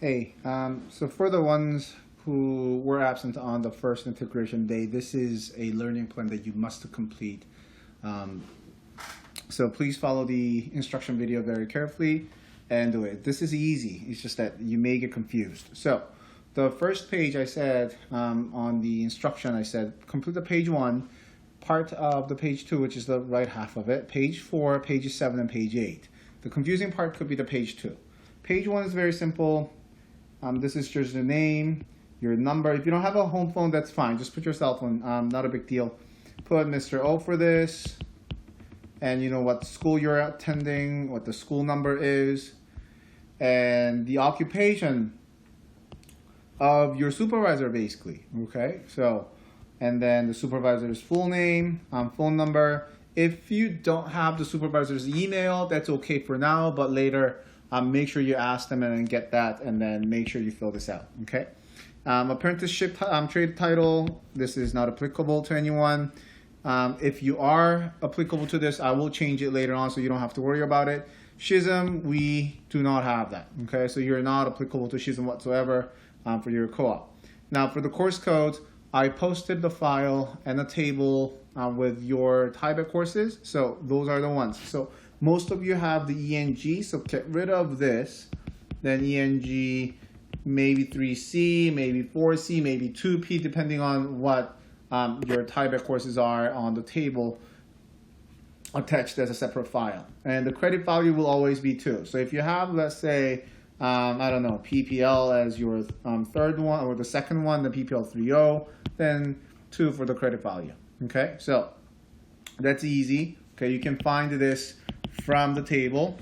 Hey, so for the ones who were absent on the first integration day, this is a learning plan that you must complete. Um, so please follow the instruction video very carefully and do it. This is easy. It's just that you may get confused. So the first page I said on the instruction, I said complete the page 1, part of the page 2, which is the right half of it, page 4, page 7, and page 8. The confusing part could be the page 2. Page 1 is very simple. This is just your name, your number. If you don't have a home phone, that's fine. Just put your cell phone. Not a big deal. Put Mr. O for this. And you know what school you're attending, what the school number is, and the occupation of your supervisor, basically. Okay, so, and then the supervisor's full name, phone number. If you don't have the supervisor's email, that's okay for now, but later, make sure you ask them and then get that, and then make sure you fill this out. Okay. Apprenticeship trade title. This is not applicable to anyone. If you are applicable to this, I will change it later on so you don't have to worry about it. SHISM, we do not have that. Okay, so you're not applicable to SHISM whatsoever for your co-op. Now for the course code, I posted the file and a table with your TIBET courses. So those are the ones. So most of you have the ENG, so get rid of this. Then ENG, maybe 3C, maybe 4C, maybe 2P, depending on what your TIBET courses are on the table attached as a separate file. And the credit value will always be 2. So if you have, let's say, I don't know, PPL as your third one, or the second one, the PPL 3.0, then 2 for the credit value. Okay, so that's easy. Okay, you can find this from the table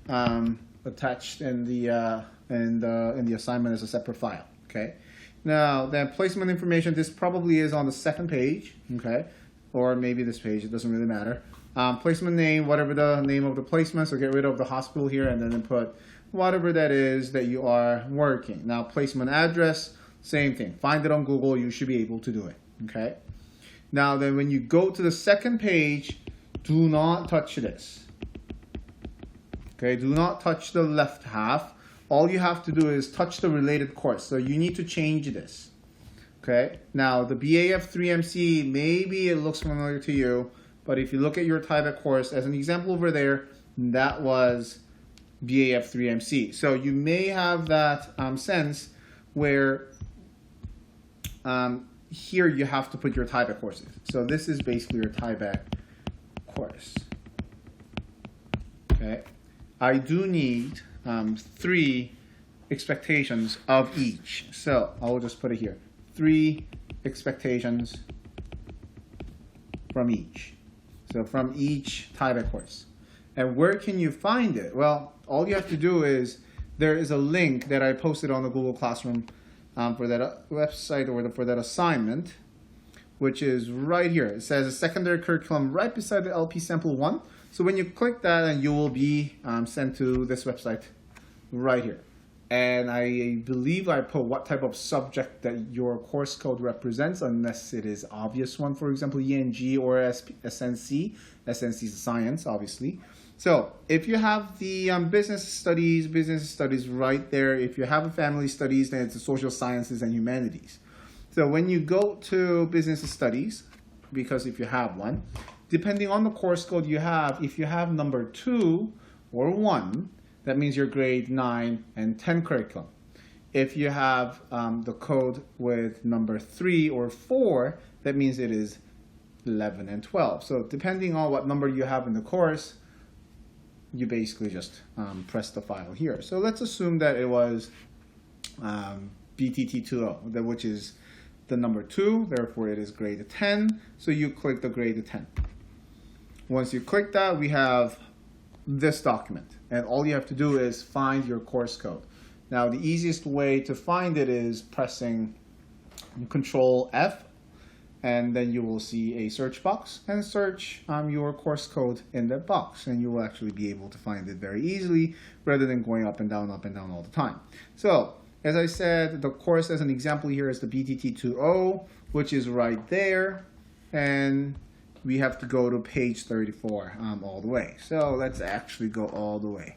attached in the assignment as a separate file. Okay. Now, then placement information, this probably is on the second page, okay, or maybe this page, it doesn't really matter. Placement name, whatever the name of the placement, so get rid of the hospital here and then put whatever that is that you are working. Now, placement address, same thing. Find it on Google, you should be able to do it, okay? Now, then when you go to the second page, do not touch this, okay? Do not touch the left half. All you have to do is touch the related course. So you need to change this. Okay. Now the BAF 3MC, maybe it looks familiar to you, but if you look at your TIBET course as an example over there, that was BAF 3MC. So you may have that sense where here you have to put your TIBET courses. So this is basically your TIBET course. Okay. I do need 3 expectations of each. So I will just put it here. 3 expectations from each. So from each TIBET course. And where can you find it? Well, all you have to do is, there is a link that I posted on the Google Classroom for that website, or for that assignment, which is right here. It says a secondary curriculum right beside the LP sample 1. So when you click that, and you will be sent to this website right here. And I believe I put what type of subject that your course code represents, unless it is obvious one, for example, ENG or SNC. SNC is science, obviously. So if you have the business studies right there. If you have a family studies, then it's the social sciences and humanities. So when you go to business studies, because if you have one, depending on the course code you have, if you have number 2 or 1, that means your grade 9 and 10 curriculum. If you have the code with number 3 or 4, that means it is 11 and 12. So depending on what number you have in the course, you basically just press the file here. So let's assume that it was BTT20, which is the number 2, therefore it is grade 10. So you click the grade 10. Once you click that, we have this document, and all you have to do is find your course code. Now the easiest way to find it is pressing Control F, and then you will see a search box, and search your course code in that box, and you will actually be able to find it very easily rather than going up and down all the time. So as I said, the course as an example here is the BTT20, which is right there, and we have to go to page 34 all the way. So let's actually go all the way.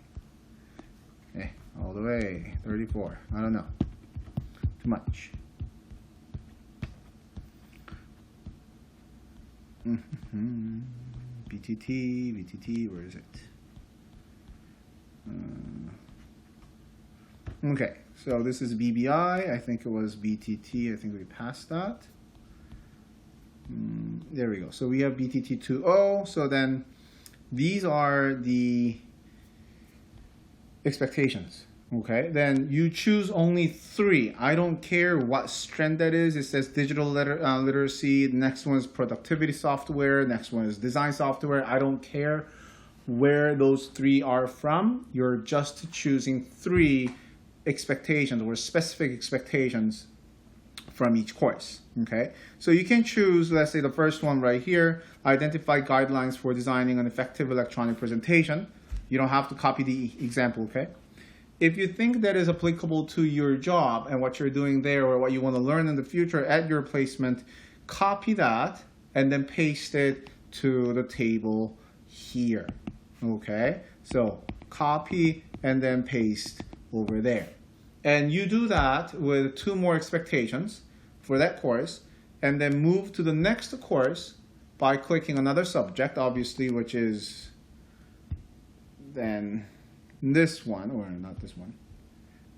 Okay, all the way. say? 34. I don't know. Too much. BTT, where is it? Okay, so this is BBI. I think it was BTT. I think we passed that. There we go. So we have BTT20. So then these are the expectations. Okay, then you choose only 3. I don't care what strand that is. It says digital literacy. The next one is productivity software. Next one is design software. I don't care where those 3 are from. You're just choosing 3 expectations or specific expectations from each course. Okay, so you can choose, let's say the first one right here, identify guidelines for designing an effective electronic presentation. You don't have to copy the example, okay? If you think that is applicable to your job and what you're doing there or what you want to learn in the future at your placement, copy that and then paste it to the table here. Okay, so copy and then paste over there. And you do that with 2 more expectations for that course, and then move to the next course by clicking another subject, obviously, which is then this one, or not this one,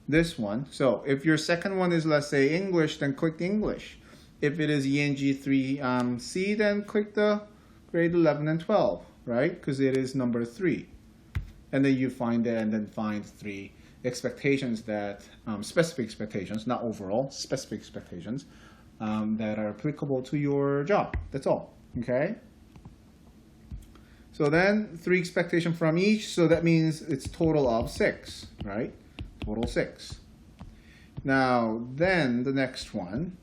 this one. So if your second one is, let's say, English, then click English. If it is ENG 3C, then click the grade 11 and 12, right? Because it is number 3. And then you find it and then find 3 expectations that, specific expectations, not overall, specific expectations that are applicable to your job. That's all, okay? So then 3 expectations from each, so that means it's total of 6, right? Total 6. Now, then the next one,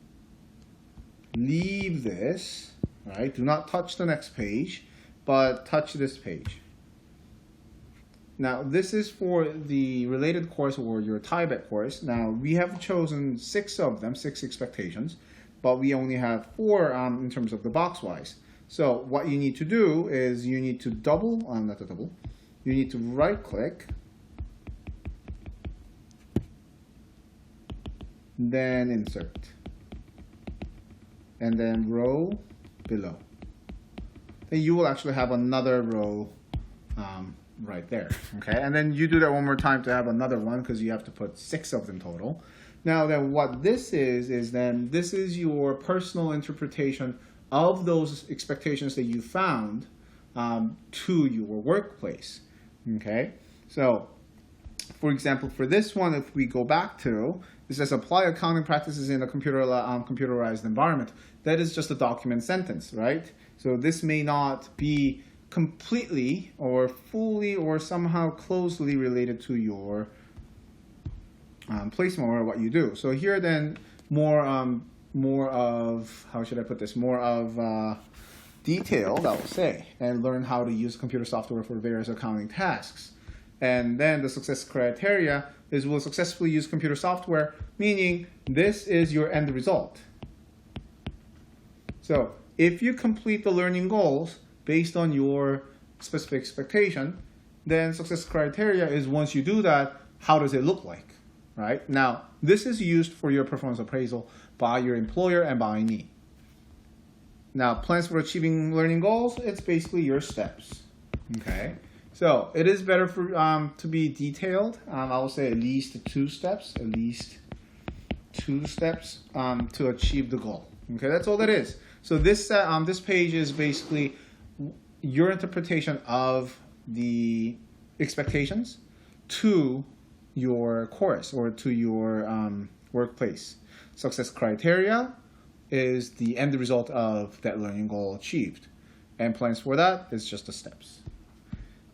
leave this, right? Do not touch the next page, but touch this page. Now, this is for the related course or your TIBET course. Now, we have chosen 6 of them, 6 expectations, but we only have 4 in terms of the box-wise. So what you need to do is you need to you need to right-click, then insert, and then row below. Then you will actually have another row right there, okay? And then you do that one more time to have another one because you have to put 6 of them total. Now then what this is then this is your personal interpretation of those expectations that you found to your workplace, okay? So, for example, for this one, if we go back to, it says apply accounting practices in a computerized environment. That is just a document sentence, right? So this may not be completely or fully or somehow closely related to your placement or what you do. So here then more of, how should I put this, more of detailed, I would say, and learn how to use computer software for various accounting tasks. And then the success criteria is will successfully use computer software, meaning this is your end result. So if you complete the learning goals based on your specific expectation, then success criteria is once you do that, how does it look like, right? Now, this is used for your performance appraisal by your employer and by me. Now, plans for achieving learning goals, it's basically your steps, okay? So it is better for to be detailed. I will say at least 2 steps, to achieve the goal. Okay, that's all that is. So this this page is basically your interpretation of the expectations to your course or to your workplace. Success criteria is the end result of that learning goal achieved, and plans for that is just the steps.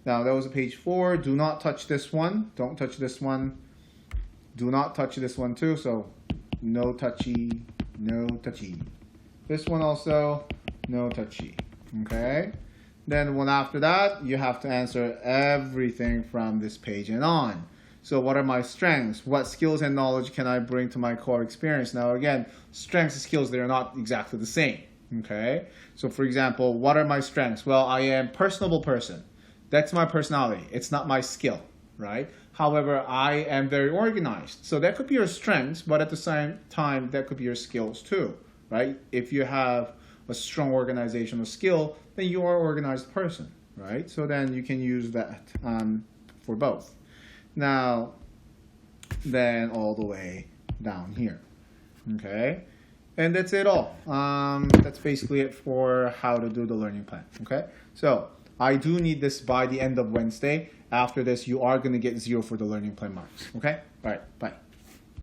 Now that was page 4. Do not touch this one. Don't touch this one. Do not touch this one too. So no touchy, no touchy. This one also, no touchy. Okay. Then one after that, you have to answer everything from this page and on. So what are my strengths? What skills and knowledge can I bring to my core experience? Now again, strengths and skills, they are not exactly the same. Okay. So for example, what are my strengths? Well, I am a personable person. That's my personality. It's not my skill. right? However, I am very organized. So that could be your strengths, but at the same time, that could be your skills too, right? If you have a strong organizational skill, then you are an organized person, right? So then you can use that for both. Now, then all the way down here, okay? And that's it all. That's basically it for how to do the learning plan, okay? So I do need this by the end of Wednesday. After this, you are going to get 0 for the learning plan marks, okay? All right, bye.